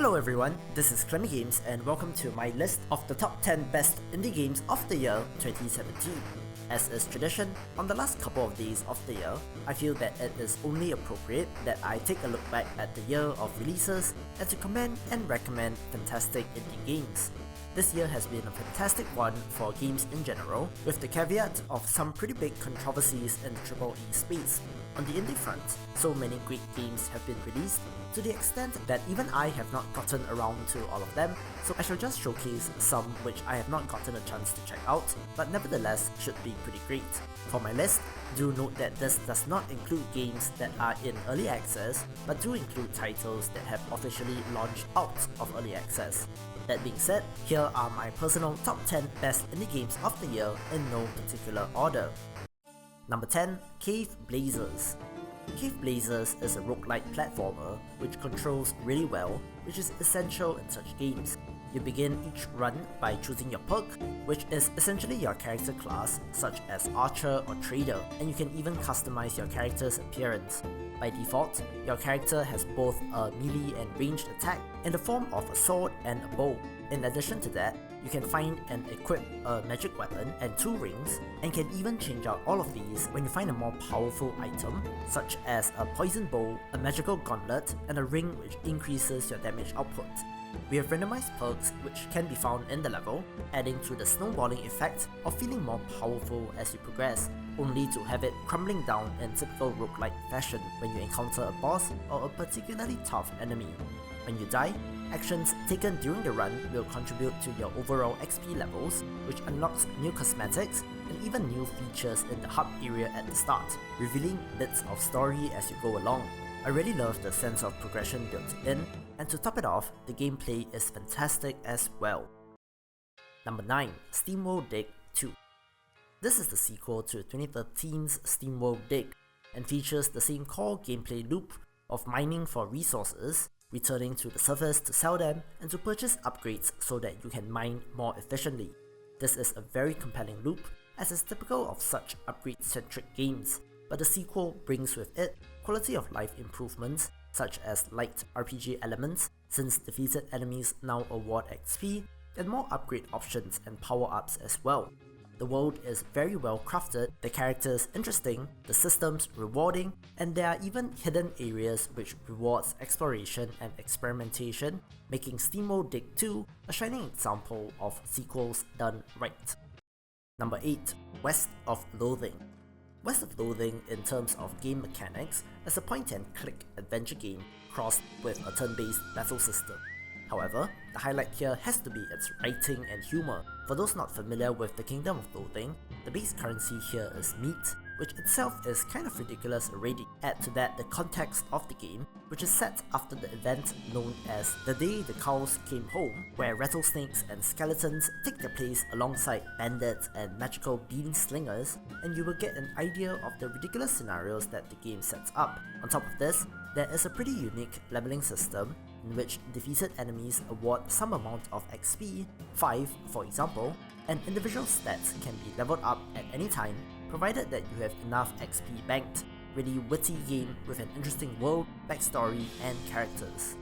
Hello everyone, this is Clemmy Games and welcome to my list of the top 10 best indie games of the year 2017. As is tradition, on the last couple of days of the year, I feel that it is only appropriate that I take a look back at the year of releases and to commend and recommend fantastic indie games. This year has been a fantastic one for games in general, with the caveat of some pretty big controversies in the AAA space. On the indie front, so many great games have been released, to the extent that even I have not gotten around to all of them, so I shall just showcase some which I have not gotten a chance to check out, but nevertheless should be pretty great. For my list, do note that this does not include games that are in early access, but do include titles that have officially launched out of early access. That being said, here are my personal top 10 best indie games of the year in no particular order. Number 10. Cave Blazers. Cave Blazers is a roguelike platformer which controls really well, which is essential in such games. You begin each run by choosing your perk, which is essentially your character class, such as Archer or Trader, and you can even customize your character's appearance. By default, your character has both a melee and ranged attack in the form of a sword and a bow. In addition to that, you can find and equip a magic weapon and 2 rings, and can even change out all of these when you find a more powerful item, such as a poison bow, a magical gauntlet, and a ring which increases your damage output. We have randomized perks which can be found in the level, adding to the snowballing effect of feeling more powerful as you progress, only to have it crumbling down in typical roguelike fashion when you encounter a boss or a particularly tough enemy. When you die, actions taken during the run will contribute to your overall XP levels, which unlocks new cosmetics and even new features in the hub area at the start, revealing bits of story as you go along. I really love the sense of progression built in, and to top it off, the gameplay is fantastic as well. Number 9. SteamWorld Dig 2. This is the sequel to 2013's SteamWorld Dig, and features the same core gameplay loop of mining for resources, returning to the surface to sell them, and to purchase upgrades so that you can mine more efficiently. This is a very compelling loop, as is typical of such upgrade-centric games, but the sequel brings with it quality of life improvements, such as light RPG elements, since defeated enemies now award XP, and more upgrade options and power-ups as well. The world is very well crafted, the characters interesting, the systems rewarding, and there are even hidden areas which rewards exploration and experimentation, making SteamWorld Dig 2 a shining example of sequels done right. Number 8. West of Loathing. West of Loathing, in terms of game mechanics, is a point-and-click adventure game crossed with a turn-based battle system. However, the highlight here has to be its writing and humor. For those not familiar with the Kingdom of Loathing, the base currency here is meat, which itself is kind of ridiculous already. Add to that the context of the game, which is set after the event known as The Day the Cows Came Home, where rattlesnakes and skeletons take their place alongside bandits and magical bean slingers, and you will get an idea of the ridiculous scenarios that the game sets up. On top of this, there is a pretty unique leveling system, in which defeated enemies award some amount of XP, 5 for example, and individual stats can be leveled up at any time, provided that you have enough XP banked. Really witty game with an interesting world, backstory, and characters.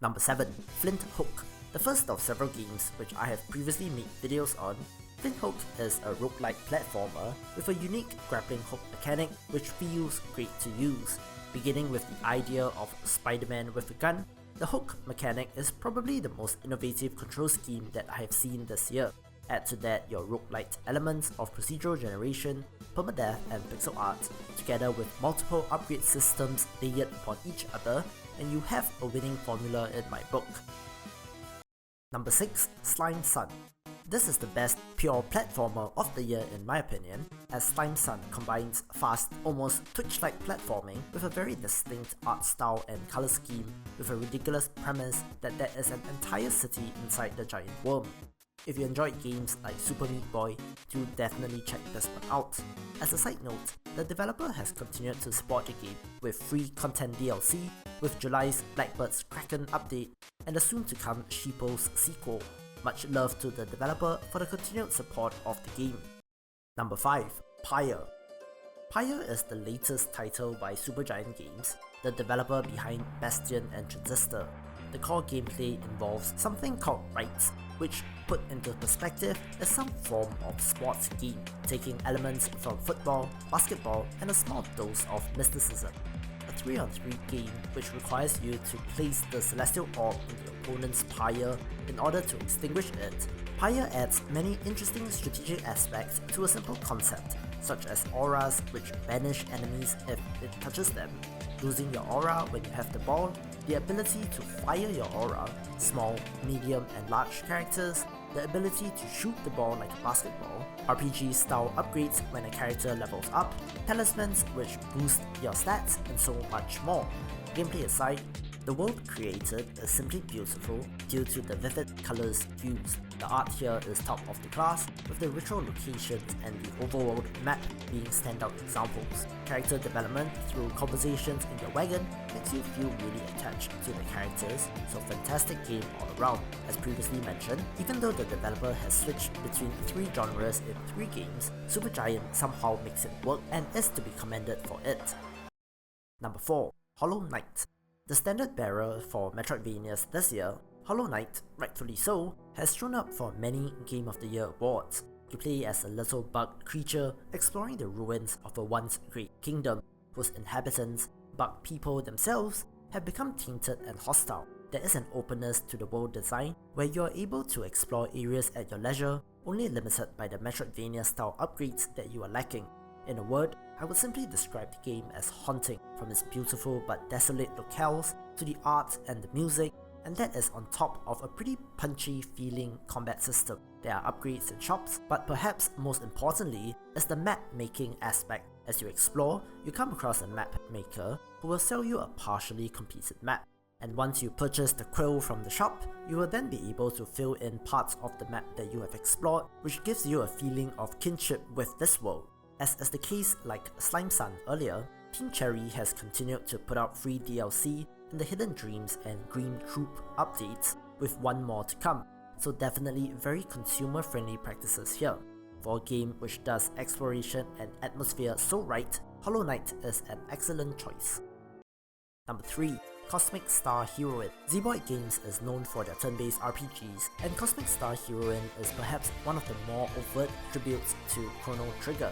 Number 7. Flinthook. The first of several games which I have previously made videos on, Flinthook is a roguelike platformer with a unique grappling hook mechanic which feels great to use. Beginning with the idea of Spider-Man with a gun, the hook mechanic is probably the most innovative control scheme that I have seen this year. Add to that your roguelite elements of procedural generation, permadeath and pixel art, together with multiple upgrade systems layered upon each other, and you have a winning formula in my book. Number 6. Slime Sun. This is the best pure platformer of the year in my opinion, as Slime Sun combines fast, almost Twitch-like platforming with a very distinct art style and color scheme, with a ridiculous premise that there is an entire city inside the giant worm. If you enjoyed games like Super Meat Boy, do definitely check this one out. As a side note, the developer has continued to support the game with free content DLC, with July's Blackbird's Kraken update, and the soon-to-come Sheeple's sequel. Much love to the developer for the continued support of the game. Number 5. Pyre. Pyre is the latest title by Supergiant Games, the developer behind Bastion and Transistor. the core gameplay involves something called rights, which, put into perspective, is some form of sports game, taking elements from football, basketball, and a small dose of mysticism. A 3-on-3 game which requires you to place the celestial orb in the opponent's Pyre in order to extinguish it. Pyre adds many interesting strategic aspects to a simple concept, such as auras which banish enemies if it touches them, losing your aura when you have the ball, the ability to fire your aura, small, medium and large characters, the ability to shoot the ball like a basketball, RPG style upgrades when a character levels up, talismans which boost your stats, and so much more. Gameplay aside, the world created is simply beautiful due to the vivid colours used. The art here is top of the class, with the ritual locations and the overworld map being standout examples. Character development through conversations in your wagon makes you feel really attached to the characters, so fantastic game all around. As previously mentioned, even though the developer has switched between 3 genres in 3 games, Supergiant somehow makes it work and is to be commended for it. Number 4. Hollow Knight. The standard bearer for Metroidvanias this year, Hollow Knight, rightfully so, has shown up for many Game of the Year awards. You play as a little bug creature exploring the ruins of a once great kingdom, whose inhabitants, bug people themselves, have become tainted and hostile. There is an openness to the world design where you are able to explore areas at your leisure, only limited by the Metroidvania style upgrades that you are lacking. In a word, I would simply describe the game as haunting, from its beautiful but desolate locales to the art and the music, and that is on top of a pretty punchy feeling combat system. There are upgrades and shops, but perhaps most importantly is the map making aspect. As you explore, you come across a map maker who will sell you a partially completed map. And once you purchase the quill from the shop, you will then be able to fill in parts of the map that you have explored, which gives you a feeling of kinship with this world. As is the case like Slime Sun earlier, Team Cherry has continued to put out free DLC in the Hidden Dreams and Green Troop updates, with one more to come, so definitely very consumer friendly practices here. For a game which does exploration and atmosphere so right, Hollow Knight is an excellent choice. Number 3. Cosmic Star Heroine. Zeboyd Games is known for their turn-based RPGs, and Cosmic Star Heroine is perhaps one of the more overt tributes to Chrono Trigger.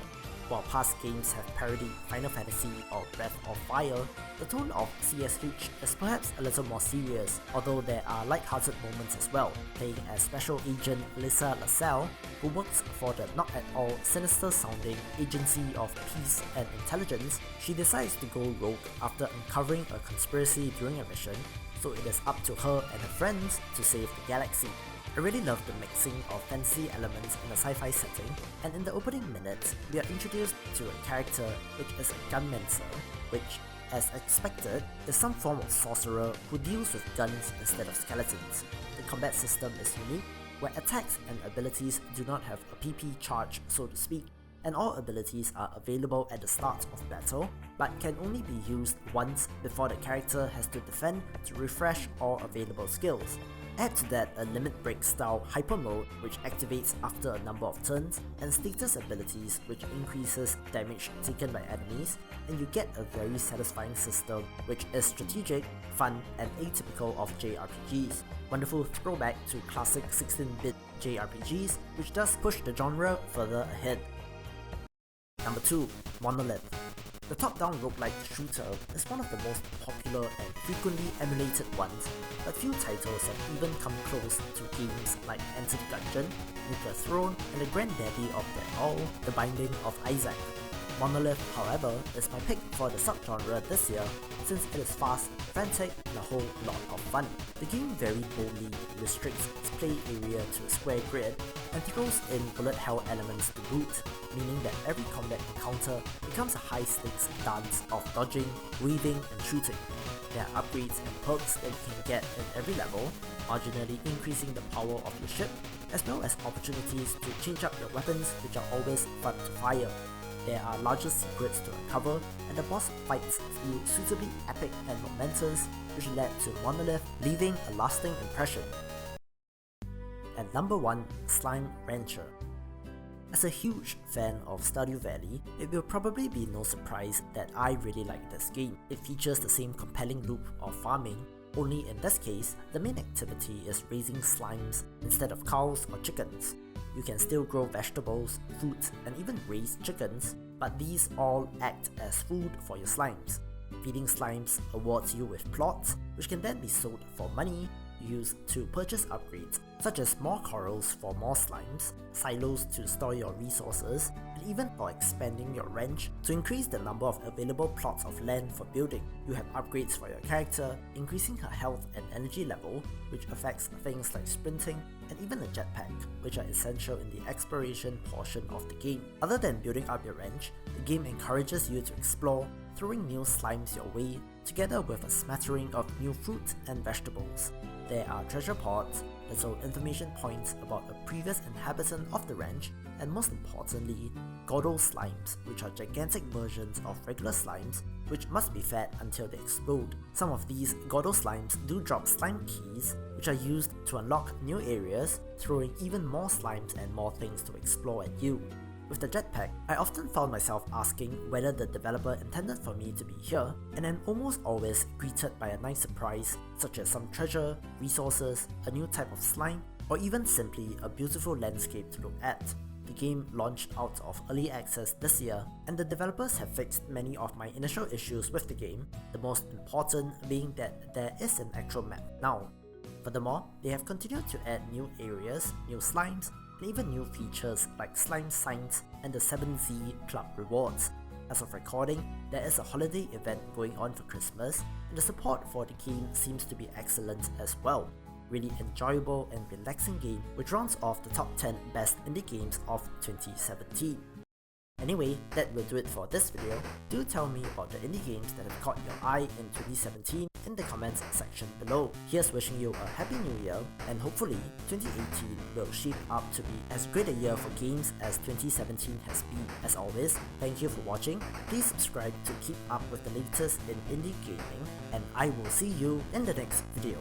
While past games have parodied Final Fantasy or Breath of Fire, the tone of CSH is perhaps a little more serious, although there are light-hearted moments as well. Playing as Special Agent Lisa LaSalle, who works for the not at all sinister-sounding Agency of Peace and Intelligence, she decides to go rogue after uncovering a conspiracy during a mission, so it is up to her and her friends to save the galaxy. I really love the mixing of fantasy elements in a sci-fi setting, and in the opening minutes, we are introduced to a character which is a gunmancer, which, as expected, is some form of sorcerer who deals with guns instead of skeletons. The combat system is unique, where attacks and abilities do not have a PP charge, so to speak, and all abilities are available at the start of battle, but can only be used once before the character has to defend to refresh all available skills. Add to that a limit break style hyper mode which activates after a number of turns, and status abilities which increases damage taken by enemies, and you get a very satisfying system which is strategic, fun and atypical of JRPGs. Wonderful throwback to classic 16-bit JRPGs, which does push the genre further ahead. Number 2. Monolith. The top-down roguelike shooter is one of the most popular and frequently emulated ones, but few titles have even come close to games like Enter the Gungeon, Nuclear Throne, and the granddaddy of them all, The Binding of Isaac. Monolith, however, is my pick for the subgenre this year, since it is fast, frantic, and a whole lot of fun. The game very boldly restricts its play area to a square grid and throws in bullet hell elements to boot, meaning that every combat encounter becomes a high-stakes dance of dodging, weaving, and shooting. There are upgrades and perks that you can get in every level, marginally increasing the power of your ship, as well as opportunities to change up your weapons, which are always fun to fire. There are larger secrets to uncover, and the boss fights feel suitably epic and momentous, which led to Monolith leaving a lasting impression. And number 1, Slime Rancher. As a huge fan of Stardew Valley, it will probably be no surprise that I really like this game. It features the same compelling loop of farming, only in this case, the main activity is raising slimes instead of cows or chickens. You can still grow vegetables, fruits, and even raise chickens, but these all act as food for your slimes. Feeding slimes awards you with plots, which can then be sold for money, used to purchase upgrades, such as more corals for more slimes, silos to store your resources, and even for expanding your ranch to increase the number of available plots of land for building. You have upgrades for your character, increasing her health and energy level, which affects things like sprinting, and even a jetpack, which are essential in the exploration portion of the game. Other than building up your ranch, the game encourages you to explore, throwing new slimes your way, together with a smattering of new fruits and vegetables. There are treasure pods, little information points about a previous inhabitant of the ranch, and most importantly, Goddo slimes, which are gigantic versions of regular slimes, which must be fed until they explode. Some of these Goddo slimes do drop slime keys, which are used to unlock new areas, throwing even more slimes and more things to explore at you. With the jetpack, I often found myself asking whether the developer intended for me to be here, and am almost always greeted by a nice surprise, such as some treasure, resources, a new type of slime, or even simply a beautiful landscape to look at. The game launched out of early access this year, and the developers have fixed many of my initial issues with the game, the most important being that there is an actual map now. Furthermore, they have continued to add new areas, new slimes, and even new features like slime signs and the 7Z Club rewards. As of recording, there is a holiday event going on for Christmas, and the support for the game seems to be excellent as well. Really enjoyable and relaxing game which rounds off the top 10 best indie games of 2017. Anyway, that will do it for this video. Do tell me about the indie games that have caught your eye in 2017 in the comments section below. Here's wishing you a happy new year, and hopefully 2018 will shape up to be as great a year for games as 2017 has been. As always, thank you for watching. Please subscribe to keep up with the latest in indie gaming, and I will see you in the next video.